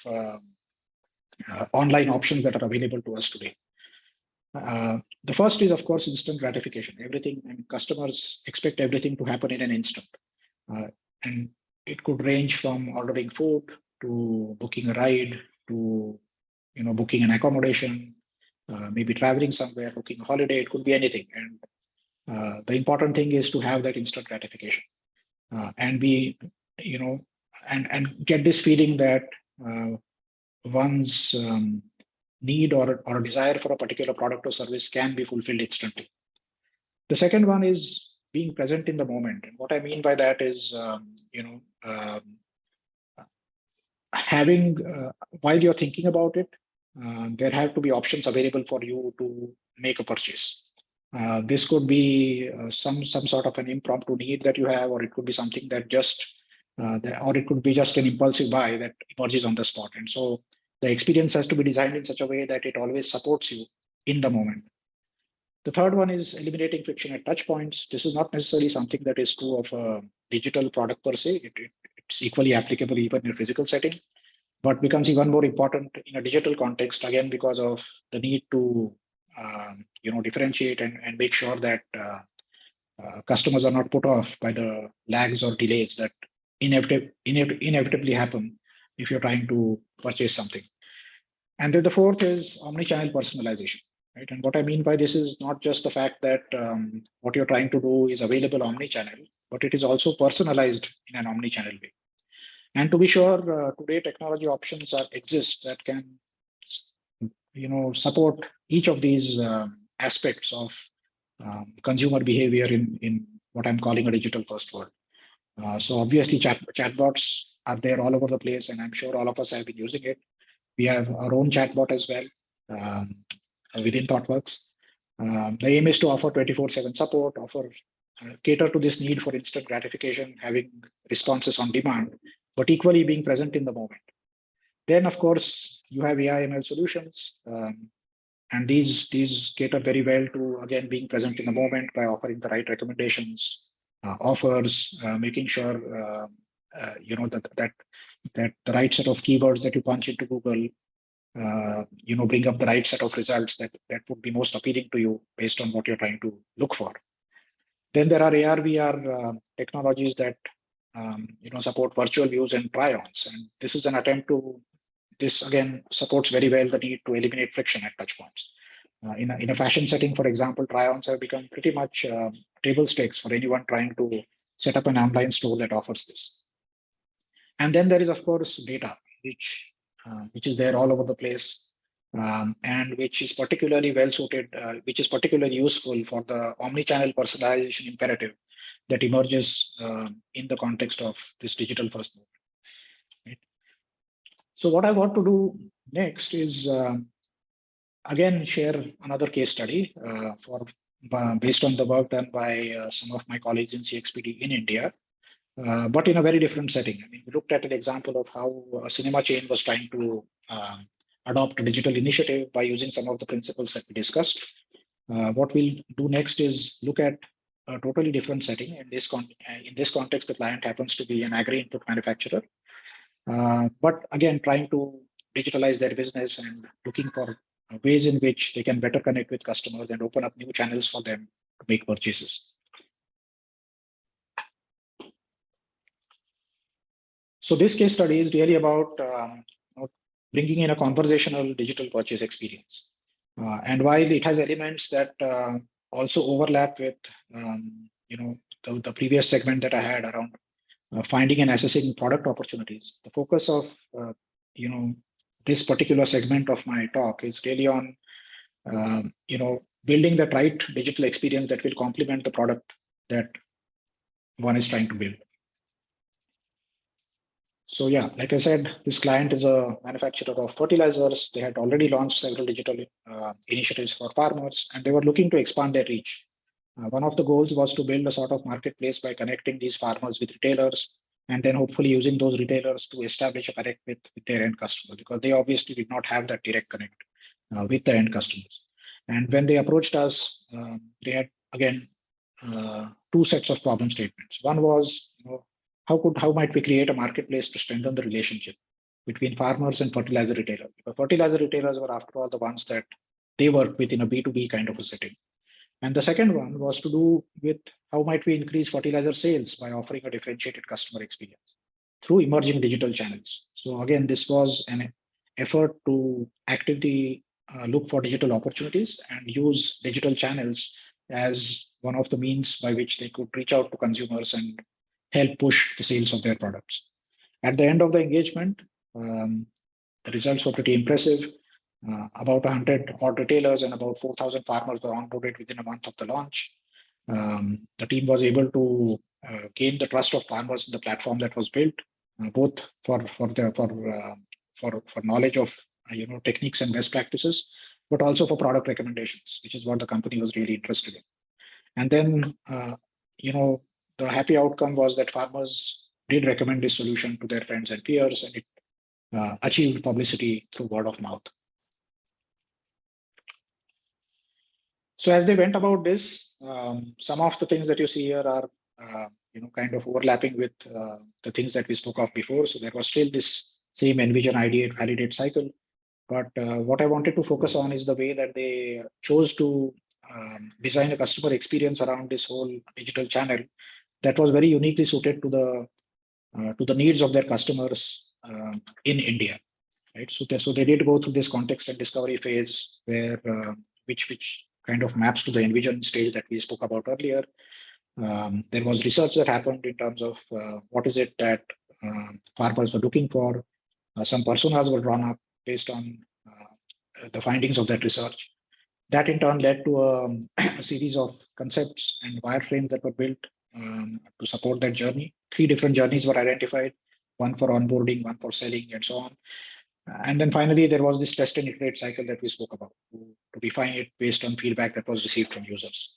Speaker 2: online options that are available to us today. The first is, of course, instant gratification. Everything, and customers expect everything to happen in an instant. And it could range from ordering food to booking a ride to booking an accommodation, maybe traveling somewhere, booking a holiday. It could be anything. And the important thing is to have that instant gratification and be and get this feeling that one's need or a desire for a particular product or service can be fulfilled instantly. The second one is being present in the moment. And what I mean by that is, having, while you're thinking about it, there have to be options available for you to make a purchase. This could be some sort of an impromptu need that you have, or it could be something that or it could be just an impulsive buy that emerges on the spot. And so the experience has to be designed in such a way that it always supports you in the moment. The third one is eliminating friction at touch points. This is not necessarily something that is true of a digital product per se. It's equally applicable even in a physical setting, but becomes even more important in a digital context, again, because of the need to differentiate and make sure that customers are not put off by the lags or delays that inevitably happen if you're trying to purchase something. And then the fourth is omnichannel personalization. Right? And what I mean by this is not just the fact that what you're trying to do is available omnichannel, but it is also personalized in an omnichannel way. And to be sure, today technology options exist that can, support each of these aspects of consumer behavior in what I'm calling a digital first world. So obviously, chatbots are there all over the place, and I'm sure all of us have been using it. We have our own chatbot as well within ThoughtWorks. The aim is to offer 24/7 support, cater to this need for instant gratification, having responses on demand, but equally being present in the moment. Then, of course, you have AI/ML solutions, and these cater very well to, again, being present in the moment by offering the right recommendations, offers, making sure that the right set of keywords that you punch into Google bring up the right set of results that would be most appealing to you based on what you're trying to look for. Then there are AR/VR technologies that support virtual views and try-ons, and this is an attempt to. This again supports very well the need to eliminate friction at touch points. In a fashion setting, for example, try-ons have become pretty much table stakes for anyone trying to set up an online store that offers this. And then there is, of course, data, which is there all over the place, and which is particularly well suited, which is particularly useful for the omni-channel personalization imperative that emerges in the context of this digital first movement. Right? So what I want to do next is, again, share another case study based on the work done by some of my colleagues in CXPD in India. But in a very different setting. I mean, we looked at an example of how a cinema chain was trying to adopt a digital initiative by using some of the principles that we discussed. What we'll do next is look at a totally different setting. In this context, the client happens to be an agri-input manufacturer. But again, trying to digitalize their business and looking for ways in which they can better connect with customers and open up new channels for them to make purchases. So this case study is really about bringing in a conversational digital purchase experience. And while it has elements that also overlap with the previous segment that I had around finding and assessing product opportunities, the focus of this particular segment of my talk is really on building the right digital experience that will complement the product that one is trying to build. So yeah, like I said, this client is a manufacturer of fertilizers. They had already launched several digital initiatives for farmers, and they were looking to expand their reach. One of the goals was to build a sort of marketplace by connecting these farmers with retailers, and then hopefully using those retailers to establish a connect with their end customers, because they obviously did not have that direct connect with the end customers. And when they approached us, they had, again, two sets of problem statements. One was, how might we create a marketplace to strengthen the relationship between farmers and fertilizer retailers? Because fertilizer retailers were, after all, the ones that they work with in a B2B kind of a setting. And the second one was to do with how might we increase fertilizer sales by offering a differentiated customer experience through emerging digital channels. So again, this was an effort to actively look for digital opportunities and use digital channels as one of the means by which they could reach out to consumers and help push the sales of their products. At the end of the engagement, the results were pretty impressive. About 100 odd retailers and about 4,000 farmers were onboarded within a month of the launch. The team was able to gain the trust of farmers in the platform that was built, both for knowledge of techniques and best practices, but also for product recommendations, which is what the company was really interested in. And then the happy outcome was that farmers did recommend this solution to their friends and peers, and it achieved publicity through word of mouth. So as they went about this, some of the things that you see here are kind of overlapping with the things that we spoke of before. So there was still this same envision, ideate, validate cycle. But what I wanted to focus on is the way that they chose to design a customer experience around this whole digital channel that was very uniquely suited to the needs of their customers in India. Right. So they did go through this context and discovery phase where which kind of maps to the envision stage that we spoke about earlier. There was research that happened in terms of what is it that farmers were looking for. Some personas were drawn up based on the findings of that research. That in turn led to a series of concepts and wireframes that were built to support that journey. 3 different journeys were identified, one for onboarding, one for selling, and so on. And then finally, there was this test and iterate cycle that we spoke about to refine it based on feedback that was received from users.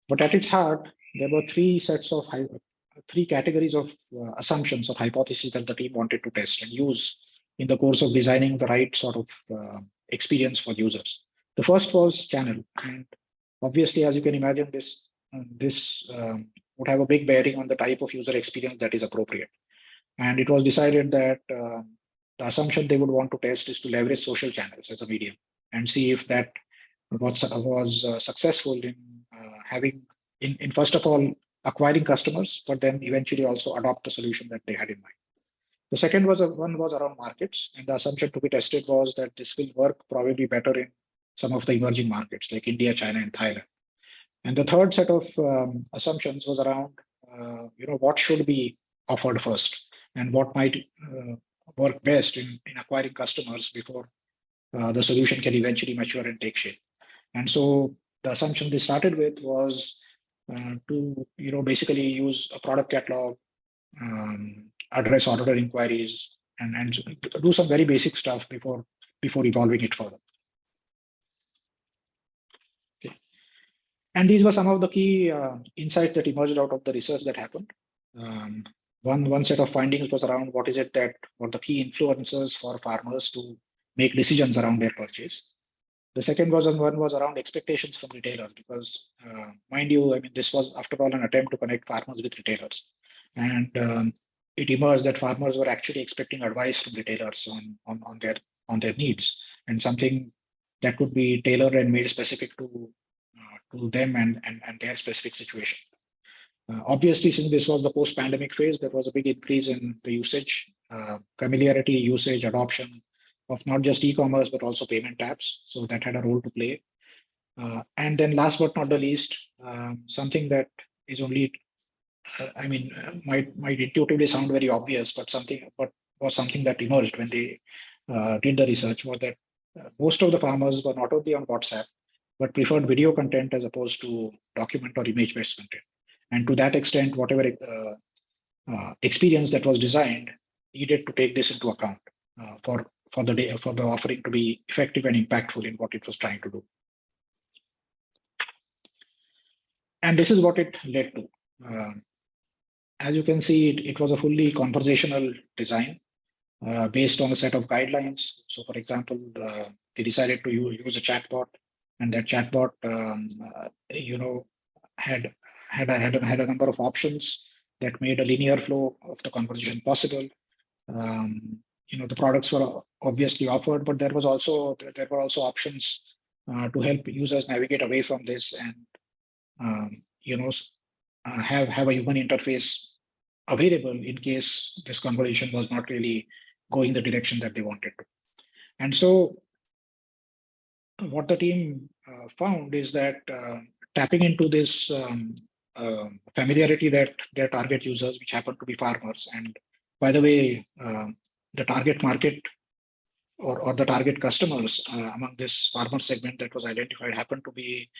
Speaker 2: But at its heart, there were 3 categories of assumptions or hypotheses that the team wanted to test and use in the course of designing the right sort of experience for users. The first was channel, and obviously, as you can imagine, this would have a big bearing on the type of user experience that is appropriate. And it was decided that the assumption they would want to test is to leverage social channels as a medium and see if that was successful in first of all acquiring customers, but then eventually also adopt the solution that they had in mind. The second one was around markets, and the assumption to be tested was that this will work probably better in some of the emerging markets like India, China, and Thailand. And the third set of assumptions was around what should be offered first and what might work best in acquiring customers before the solution can eventually mature and take shape. And so the assumption they started with was to basically use a product catalog, address order inquiries, and do some very basic stuff before evolving it further. Okay. And these were some of the key insights that emerged out of the research that happened. One set of findings was around what is it that were the key influencers for farmers to make decisions around their purchase. The second one was around expectations from retailers, because mind you, I mean, this was after all an attempt to connect farmers with retailers, and it emerged that farmers were actually expecting advice from retailers on their needs, and something that could be tailored and made specific to them and their specific situation. Obviously, since this was the post-pandemic phase, there was a big increase in the usage, familiarity, usage, adoption of not just e-commerce, but also payment apps. So that had a role to play. And then last but not the least, something that is only, might intuitively sound very obvious, but was something that emerged when they did the research, was that most of the farmers were not only on WhatsApp, but preferred video content as opposed to document or image-based content. And to that extent, whatever experience that was designed needed to take this into account for the offering to be effective and impactful in what it was trying to do. And this is what it led to. As you can see, it was a fully conversational design based on a set of guidelines. So, for example, they decided to use a chatbot, and that chatbot, had a number of options that made a linear flow of the conversation possible. The products were obviously offered, but there were also options to help users navigate away from this and have a human interface available in case this conversation was not really going the direction that they wanted to. And so what the team found is that tapping into this familiarity that their target users, which happen to be farmers, and by the way, the target market or the target customers among this farmer segment that was identified happened to be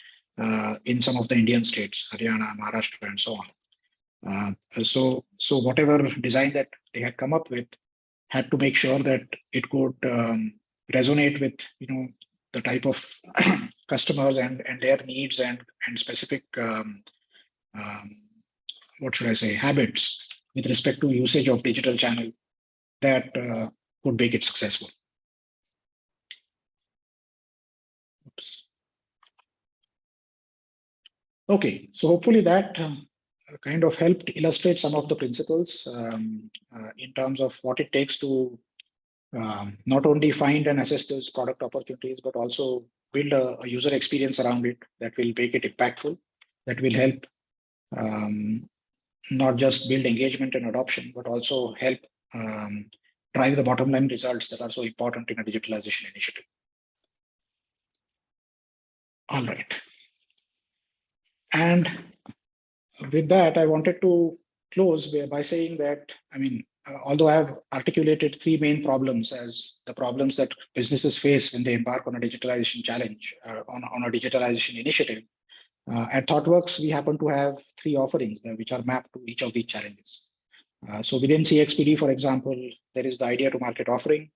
Speaker 2: in some of the Indian states, Haryana, Maharashtra, and so on. So whatever design that they had come up with had to make sure that it could resonate with the type of customers and their needs and specific what should I say, habits with respect to usage of digital channel that could make it successful. Oops. Okay, so hopefully that kind of helped illustrate some of the principles in terms of what it takes to not only find and assess those product opportunities, but also build a user experience around it that will make it impactful, that will help not just build engagement and adoption, but also help drive the bottom line results that are so important in a digitalization initiative. All right. And with that, I wanted to close by saying that, although I have articulated three main problems as the problems that businesses face when they embark on a digitalization challenge, on a digitalization initiative, at ThoughtWorks, we happen to have three offerings which are mapped to each of these challenges. So within CXPD, for example, there is the idea to market offering.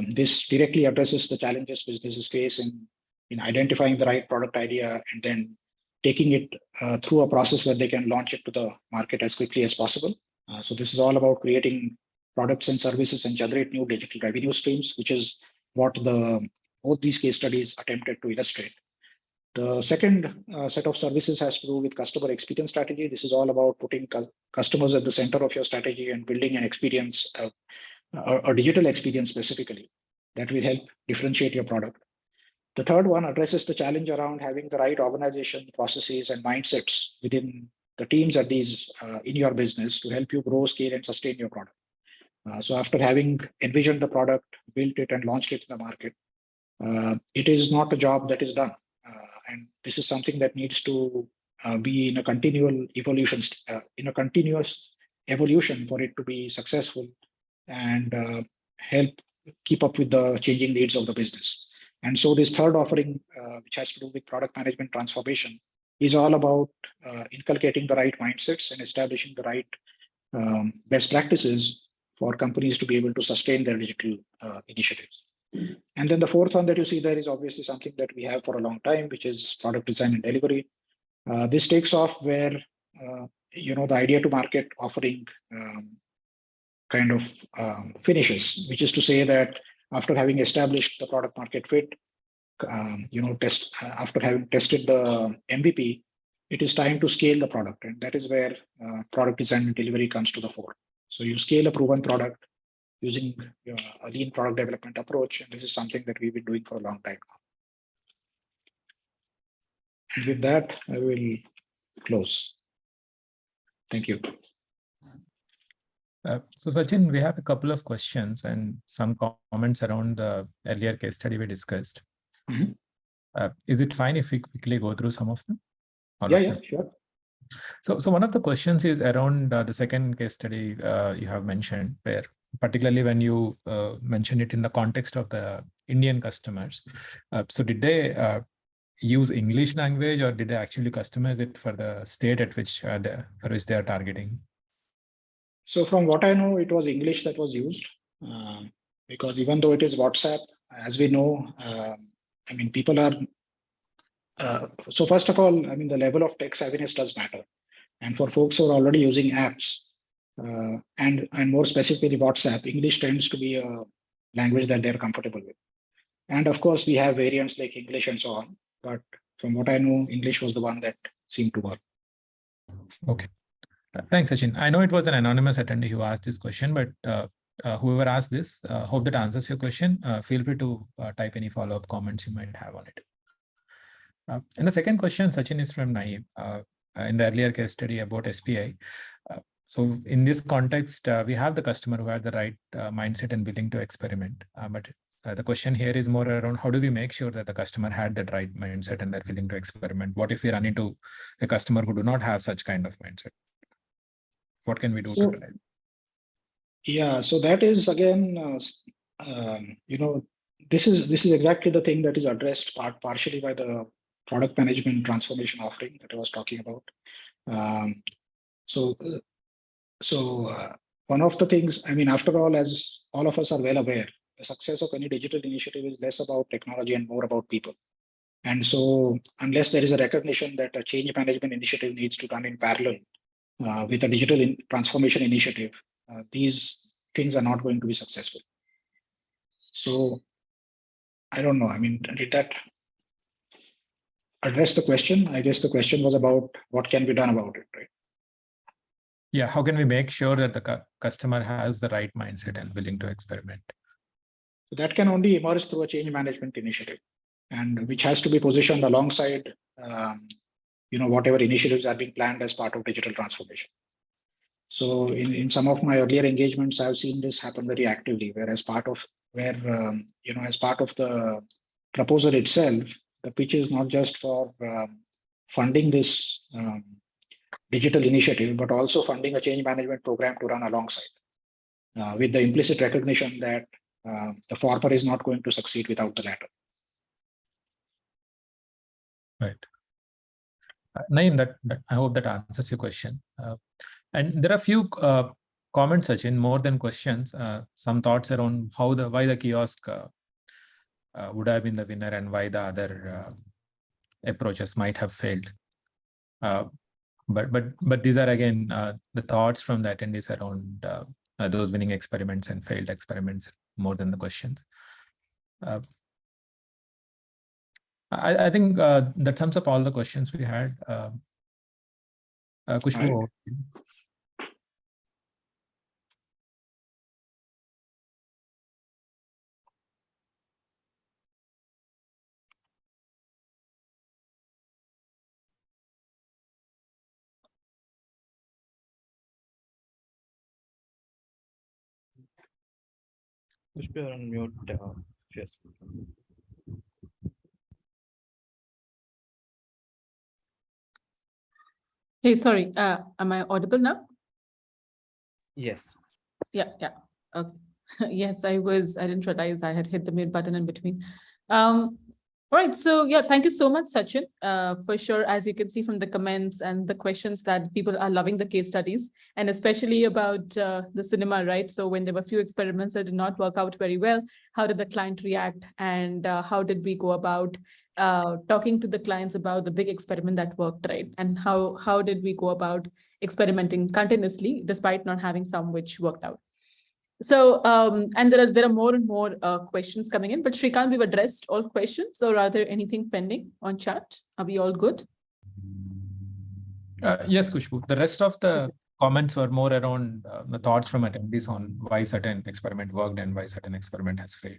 Speaker 2: This directly addresses the challenges businesses face in identifying the right product idea and then taking it through a process where they can launch it to the market as quickly as possible. So this is all about creating products and services and generate new digital revenue streams, which is what both these case studies attempted to illustrate. The second set of services has to do with customer experience strategy. This is all about putting customers at the center of your strategy and building an experience, a digital experience specifically, that will help differentiate your product. The third one addresses the challenge around having the right organization, processes, and mindsets within the teams at these in your business to help you grow, scale, and sustain your product. So after having envisioned the product, built it, and launched it in the market, it is not a job that is done. And this is something that needs to be in a continual evolution, continuous evolution for it to be successful and help keep up with the changing needs of the business. And so this third offering, which has to do with product management transformation, is all about inculcating the right mindsets and establishing the right best practices for companies to be able to sustain their digital initiatives. And then the fourth one that you see there is obviously something that we have for a long time, which is product design and delivery. This takes off where the idea to market offering kind of finishes, which is to say that after having established the product market fit, after having tested the MVP, it is time to scale the product, and that is where product design and delivery comes to the fore. So you scale a proven product using a lean product development approach, and this is something that we've been doing for a long time now. And with that, I will close. Thank you.
Speaker 3: So Sachin, we have a couple of questions and some comments around the earlier case study we discussed.
Speaker 2: Mm-hmm.
Speaker 3: Is it fine if we quickly go through some of them?
Speaker 2: Yeah, sure.
Speaker 3: So one of the questions is around the second case study you have mentioned, where particularly when you mentioned it in the context of the Indian customers. So did they use English language, or did they actually customize it for the state at which they are targeting?
Speaker 2: So from what I know, it was English that was used because even though it is WhatsApp, as we know, people are. So first of all, the level of tech savviness does matter. And for folks who are already using apps and more specifically WhatsApp, English tends to be a language that they're comfortable with. And of course, we have variants like English and so on. But from what I know, English was the one that seemed to work.
Speaker 3: Okay. Thanks, Sachin. I know it was an anonymous attendee who asked this question, but whoever asked this, hope that answers your question. Feel free to type any follow-up comments you might have on it. And the second question, Sachin, is from Naeem in the earlier case study about SPI. So in this context, we have the customer who had the right mindset and willing to experiment. But the question here is more around how do we make sure that the customer had that right mindset and they're willing to experiment? What if we run into a customer who do not have such kind of mindset? What can we do to drive?
Speaker 2: Yeah, so that is again this is exactly the thing that is addressed partially by the product management transformation offering that I was talking about. So one of the things, I mean, after all, as all of us are well aware, the success of any digital initiative is less about technology and more about people. And so unless there is a recognition that a change management initiative needs to run in parallel with a digital transformation initiative, these things are not going to be successful. So I don't know. I mean, did that address the question? I guess the question was about what can be done about it, right?
Speaker 3: Yeah, how can we make sure that the customer has the right mindset and willing to experiment?
Speaker 2: So that can only emerge through a change management initiative, and which has to be positioned alongside whatever initiatives are being planned as part of digital transformation. So in some of my earlier engagements, I've seen this happen very actively, as part of the proposal itself, the pitch is not just for funding this digital initiative, but also funding a change management program to run alongside, with the implicit recognition that the former is not going to succeed without the latter.
Speaker 3: Right. Naeem, that I hope that answers your question. And there are a few comments, Sachin, more than questions. Some thoughts around why the kiosk would have been the winner and why the other approaches might have failed. But these are again the thoughts from the attendees around those winning experiments and failed experiments more than the questions. I think that sums up all the questions we had. Kushbu.
Speaker 4: Push me on mute. Yes.
Speaker 1: Hey, sorry, am I audible now?
Speaker 4: Yes.
Speaker 1: Yeah. Okay. Yes, I didn't realize I had hit the mute button in between. All right, so yeah, thank you so much, Sachin. For sure, as you can see from the comments and the questions, that people are loving the case studies, and especially about the cinema, right? So when there were few experiments that did not work out very well, how did the client react, and how did we go about talking to the clients about the big experiment that worked, right? And how did we go about experimenting continuously despite not having some which worked out? So, and there are more and more questions coming in, but Shrikant, we've addressed all questions, or are there anything pending on chat? Are we all good?
Speaker 3: Yes, Kushbu. The rest of the comments were more around the thoughts from attendees on why certain experiment worked and why certain experiment has failed.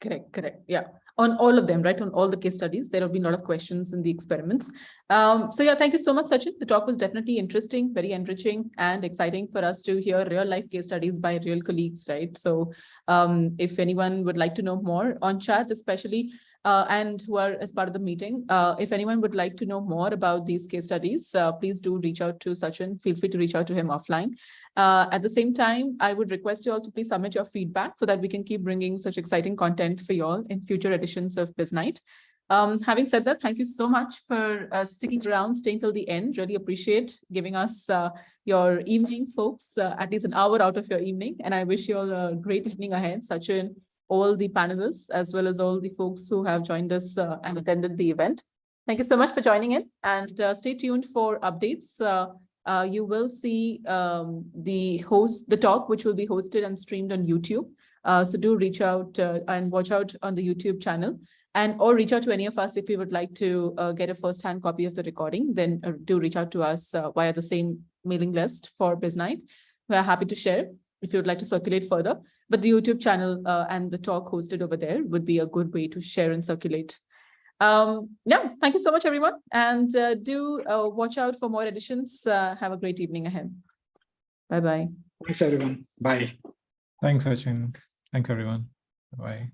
Speaker 1: Correct. Yeah, on all of them, right? On all the case studies, there have been a lot of questions in the experiments. So yeah, thank you so much, Sachin. The talk was definitely interesting, very enriching and exciting for us to hear real life case studies by real colleagues, right? So if anyone would like to know more on chat, especially, and who are as part of the meeting, if anyone would like to know more about these case studies, please do reach out to Sachin. Feel free to reach out to him offline. At the same time, I would request you all to please submit your feedback so that we can keep bringing such exciting content for you all in future editions of BizKnight. Having said that, thank you so much for sticking around, staying till the end. Really appreciate giving us your evening, folks, at least an hour out of your evening. And I wish you all a great evening ahead, Sachin, all the panelists, as well as all the folks who have joined us and attended the event. Thank you so much for joining in, and stay tuned for updates. You will see the talk, which will be hosted and streamed on YouTube. So do reach out and watch out on the YouTube channel, or reach out to any of us if you would like to get a first-hand copy of the recording. Then do reach out to us via the same mailing list for BizKnight. We are happy to share if you would like to circulate further. But the YouTube channel and the talk hosted over there would be a good way to share and circulate. Yeah, thank you so much, everyone. And do watch out for more editions. Have a great evening ahead. Bye-bye.
Speaker 2: Thanks, everyone. Bye.
Speaker 3: Thanks, Sachin. Thanks, everyone. Bye.